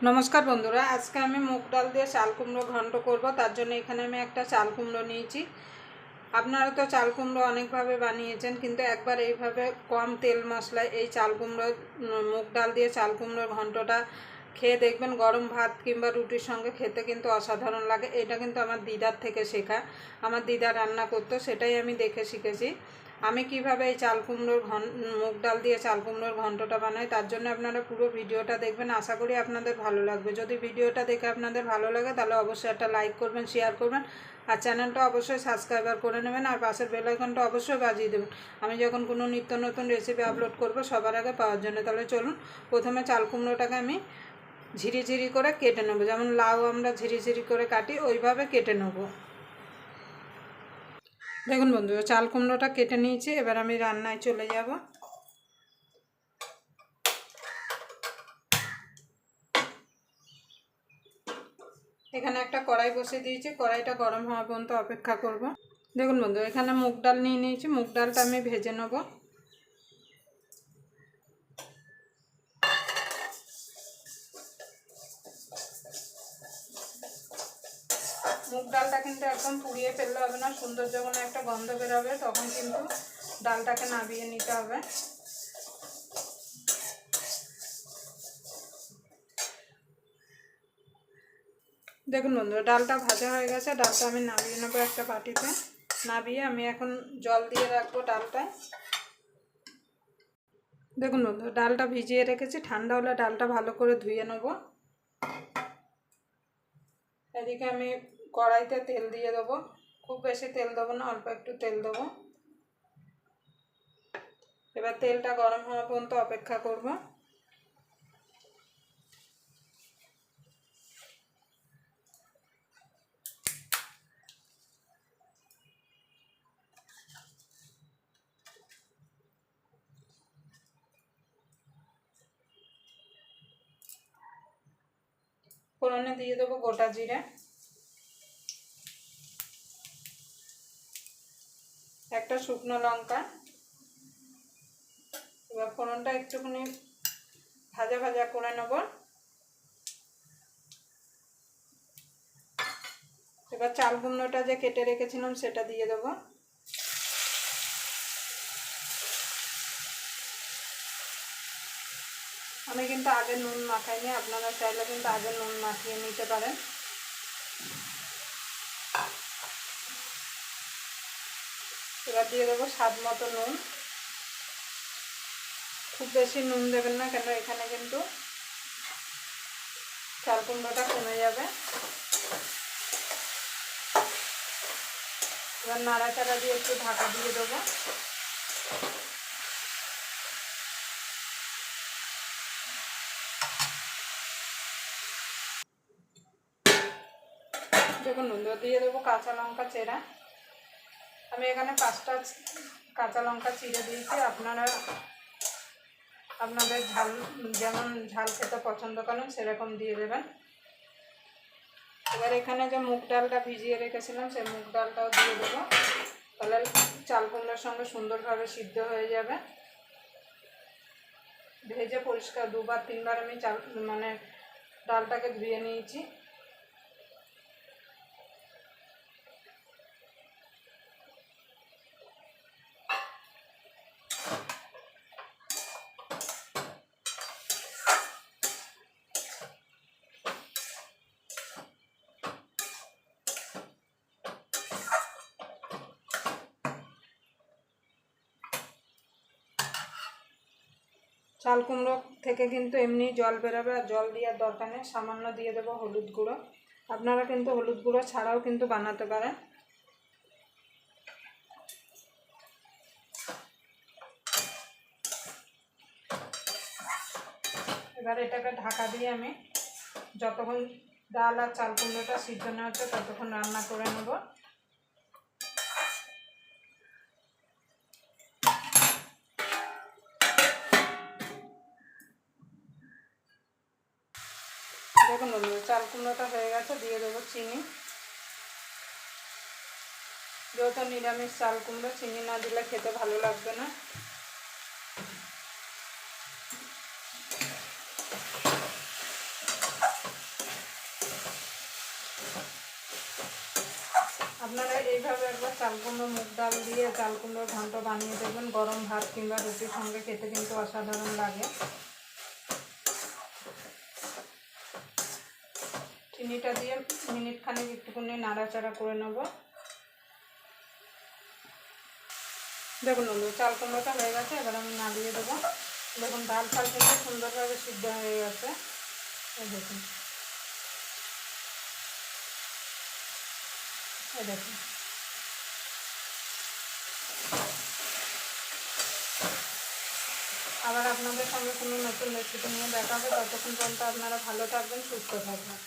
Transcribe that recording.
नमस्कार बंधुरा आज के आमी मुग डाल दिए चाल कुमड़ो घंट करब तार जोन्नो एखाने आमी एकटा चाल कुमड़ो निয়েছি। আপনারা তো চাল কুমড়ো অনেকভাবে বানিয়েছেন কিন্তু একবার এইভাবে কম তেল মশলায় এই চাল কুমড়ো মুগ ডাল দিয়ে চাল কুমড়োর ঘন্টটা খেয়ে দেখবেন গরম ভাত কিংবা রুটির সঙ্গে খেতে কিন্তু অসাধারণ লাগে। এটা কিন্তু আমার দিদার থেকে শেখা, আমার দিদা রান্না করতো সেটাই আমি দেখে শিখেছি। আমি কিভাবে এই চাল কুমড়োর মুগ ডাল দিয়ে চাল কুমড়োর ঘন্টটা বানাই তার জন্য আপনারা পুরো ভিডিওটা দেখবেন, আশা করি আপনাদের ভালো লাগবে। যদি ভিডিওটা দেখে আপনাদের ভালো লাগে তাহলে অবশ্যই একটা লাইক করবেন, শেয়ার করবেন আর চ্যানেলটা অবশ্যই সাবস্ক্রাইবার করে নেবেন আর পাশের বেল আইকনটা অবশ্যই বাজিয়ে দেবেন আমি যখন কোনো নিত্য নতুন রেসিপি আপলোড করব সবার আগে পাওয়ার জন্য। তাহলে চলুন প্রথমে চাল কুমড়োটাকে আমি ঝিরিঝিরি করে কেটে নেব, যেমন লাউ আমরা ঝিরিঝিরি করে কাটি ওইভাবে কেটে নেব। দেখুন বন্ধুরা চাল কুমড়োটা কেটে নিয়েছি, এবার আমি রান্নায় চলে যাব। এখানে একটা কড়াই বসিয়ে দিয়েছি, কড়াইটা গরম হওয়া পর্যন্ত অপেক্ষা করব। দেখুন বন্ধু এখানে মুগ ডাল নিয়ে নিয়েছি, মুগ ডালটা আমি ভেজে নেব। মুগ ডালটা কিন্তু একদম পুড়িয়ে ফেললে হবে না, সুন্দর যখন একটা গন্ধ বেরোবে তখন কিন্তু ডালটাকে নামিয়ে নিতে হবে। দেখুন বন্ধুরা ডালটা ভাজা হয়ে গেছে, ডালটা আমি নামিয়ে নেবো একটা বাটিতে। নামিয়ে আমি এখন জল দিয়ে রাখবো ডালটায়। দেখুন বন্ধুরা ডালটা ভিজিয়ে রেখেছি, ঠান্ডা হলে ডালটা ভালো করে ধুয়ে নেব। এদিকে আমি কড়াইতে তেল দিয়ে দেবো, খুব বেশি তেল দেবো না, অল্প একটু তেল দেবো। এবার তেলটা গরম হওয়া পর্যন্ত অপেক্ষা করব। ফোড়নে দিয়ে দেবো গোটা জিরে, একটা শুকনো লঙ্কা। এবার ফোড়নটা একটুখানি ভাজা ভাজা করে নেব। এবার চাল কুমড়োটা যে কেটে রেখেছিলাম সেটা দিয়ে দেবো। আমি কিন্তু আগে নুন মাখাইনি, আপনারা চাইলে কিন্তু আগে নুন মাখিয়ে নিতে পারেন। এবার দিয়ে দেবো স্বাদ মতো নুন, খুব বেশি নুন দেবেন না কেন এখানে কিন্তু চাল কুমড়োটা কমে যাবে। এবার নাড়াচাড়া দিয়ে একটু ঢাকা দিয়ে দেবো। দেখুন বন্ধুরা দিয়ে দেবো কাঁচা লঙ্কা চেরা। আমি এখানে 5টা কাঁচা লঙ্কা চিড়ে দিয়েছি, আপনারা আপনাদের ঝাল যেমন ঝাল খেতে পছন্দ করেন সেরকম দিয়ে দেবেন। এবার এখানে যে মুগ ডালটা ভিজিয়ে রেখেছিলাম সেই মুগ ডালটাও দিয়ে দেবো, তাহলে চাল কুমড়োর সঙ্গে সুন্দরভাবে সিদ্ধ হয়ে যাবে। ভেজে পরিষ্কার 2-3 বার আমি ডালটাকে ধুয়ে নিয়েছি। চাল কুমড়ো থেকে কিন্তু এমনি জল বেরোবে, আর জল দেওয়ার দরকার নেই, সামান্য দিয়ে দেবো হলুদ গুঁড়ো। আপনারা কিন্তু হলুদ গুঁড়ো ছাড়াও কিন্তু বানাতে পারেন। এবার এটাকে ঢাকা দিয়ে আমি যতক্ষণ ডাল আর চাল কুমড়োটা সিদ্ধ না হচ্ছে ততক্ষণ রান্না করে নেব। দেখুন বন্ধুরা চাল কুমড়োটা হয়ে গেছে, দিয়ে দেবো চিনি। যেহেতু নিরামিষ চাল কুমড়ো চিনি না দিলে খেতে ভালো লাগবে না। আপনারা এইভাবে একবার চাল কুমড়ো মুগ ডাল দিয়ে চাল কুমড়োর ঘন্ট বানিয়ে দেবেন, গরম ভাত কিংবা রুটির সঙ্গে খেতে কিন্তু অসাধারণ লাগে। চিনিটা দিয়ে মিনিট খানেক একটুখানি নাড়াচাড়া করে নেব। দেখুন চাল কুমড়োটা হয়ে গেছে, এবার আমি নাড়িয়ে দেবো। দেখুন ডাল ফাল কিন্তু সুন্দরভাবে সিদ্ধ হয়ে গেছে। এই দেখুন, এই দেখুন। আবার আপনাদের সঙ্গে কোনো নতুন রেসিপি নিয়ে দেখা হবে। ততক্ষণ পর্যন্ত আপনারা ভালো থাকবেন, সুস্থ থাকবেন।